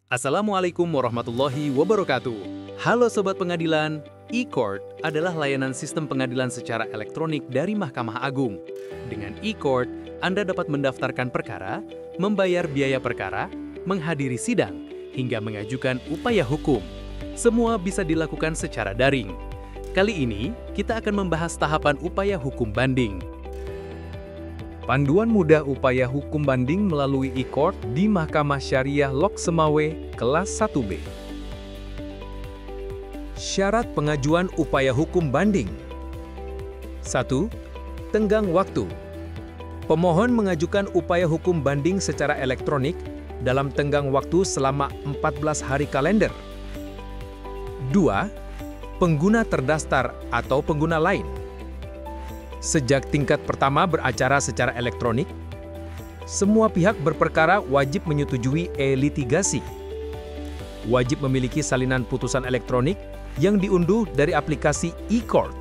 Assalamualaikum warahmatullahi wabarakatuh. Halo Sobat Pengadilan, e-Court adalah layanan sistem pengadilan secara elektronik dari Mahkamah Agung. Dengan e-Court, Anda dapat mendaftarkan perkara, membayar biaya perkara, menghadiri sidang, hingga mengajukan upaya hukum. Semua bisa dilakukan secara daring. Kali ini, kita akan membahas tahapan upaya hukum banding. Panduan mudah upaya hukum banding melalui e-Court di Mahkamah Syariah Lok Semawe, kelas 1B. Syarat pengajuan upaya hukum banding. 1. Tenggang waktu. Pemohon mengajukan upaya hukum banding secara elektronik dalam tenggang waktu selama 14 hari kalender. 2. Pengguna terdaftar atau pengguna lain. Sejak tingkat pertama beracara secara elektronik, semua pihak berperkara wajib menyetujui e-litigasi. Wajib memiliki salinan putusan elektronik yang diunduh dari aplikasi e-Court.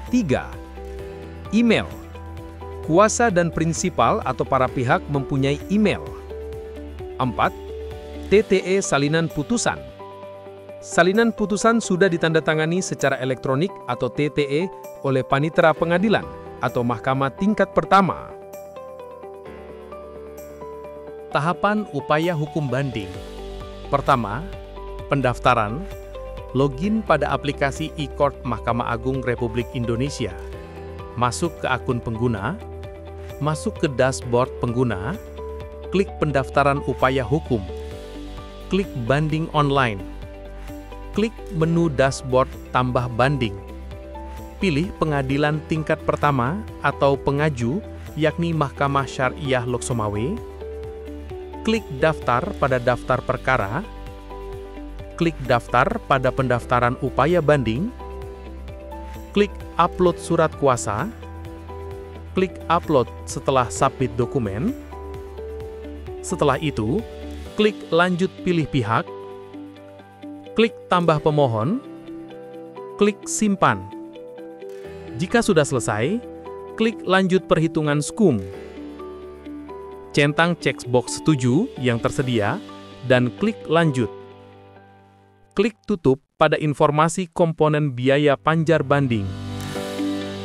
3. Email. Kuasa dan prinsipal atau para pihak mempunyai email. 4. TTE salinan putusan. Salinan putusan sudah ditandatangani secara elektronik atau TTE oleh panitera pengadilan atau mahkamah tingkat pertama. Tahapan upaya hukum banding. Pertama, pendaftaran. Login pada aplikasi e-Court Mahkamah Agung Republik Indonesia. Masuk ke akun pengguna, masuk ke dashboard pengguna, klik pendaftaran upaya hukum, klik banding online. Klik menu dashboard tambah banding. Pilih pengadilan tingkat pertama atau pengaju, yakni Mahkamah Syariah Lok Semawe. Klik daftar pada daftar perkara. Klik daftar pada pendaftaran upaya banding. Klik upload surat kuasa. Klik upload setelah submit dokumen. Setelah itu, klik lanjut pilih pihak. Klik tambah pemohon, klik simpan. Jika sudah selesai, klik lanjut perhitungan SKUM. Centang checkbox setuju yang tersedia, dan klik lanjut. Klik tutup pada informasi komponen biaya panjar banding.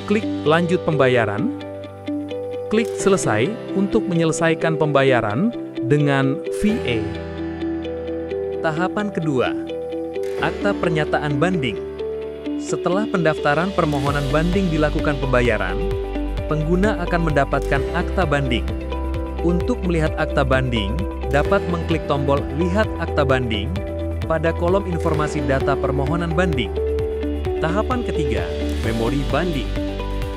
Klik lanjut pembayaran. Klik selesai untuk menyelesaikan pembayaran dengan VA. Tahapan kedua. Akta pernyataan banding. Setelah pendaftaran permohonan banding dilakukan pembayaran, pengguna akan mendapatkan akta banding. Untuk melihat akta banding, dapat mengklik tombol Lihat Akta Banding pada kolom informasi data permohonan banding. Tahapan ketiga, memori banding.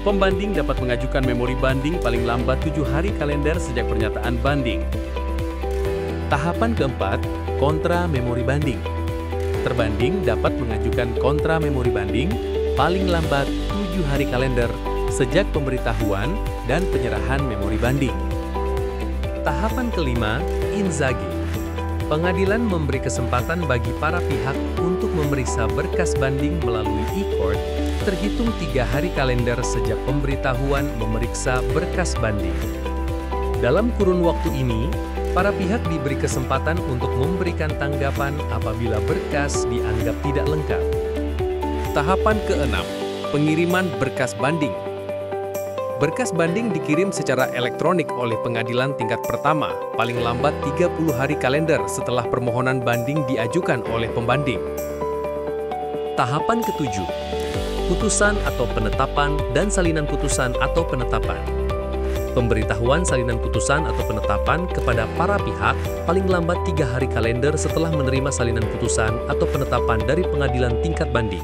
Pembanding dapat mengajukan memori banding paling lambat 7 hari kalender sejak pernyataan banding. Tahapan keempat, kontra memori banding. Terbanding dapat mengajukan kontra memori banding paling lambat 7 hari kalender sejak pemberitahuan dan penyerahan memori banding. Tahapan kelima, inzaghi. Pengadilan memberi kesempatan bagi para pihak untuk memeriksa berkas banding melalui e-Court terhitung 3 hari kalender sejak pemberitahuan memeriksa berkas banding. Dalam kurun waktu ini, para pihak diberi kesempatan untuk memberikan tanggapan apabila berkas dianggap tidak lengkap. Tahapan keenam, pengiriman berkas banding. Berkas banding dikirim secara elektronik oleh pengadilan tingkat pertama, paling lambat 30 hari kalender setelah permohonan banding diajukan oleh pembanding. Tahapan ketujuh, putusan atau penetapan dan salinan putusan atau penetapan. Pemberitahuan salinan putusan atau penetapan kepada para pihak paling lambat 3 hari kalender setelah menerima salinan putusan atau penetapan dari pengadilan tingkat banding.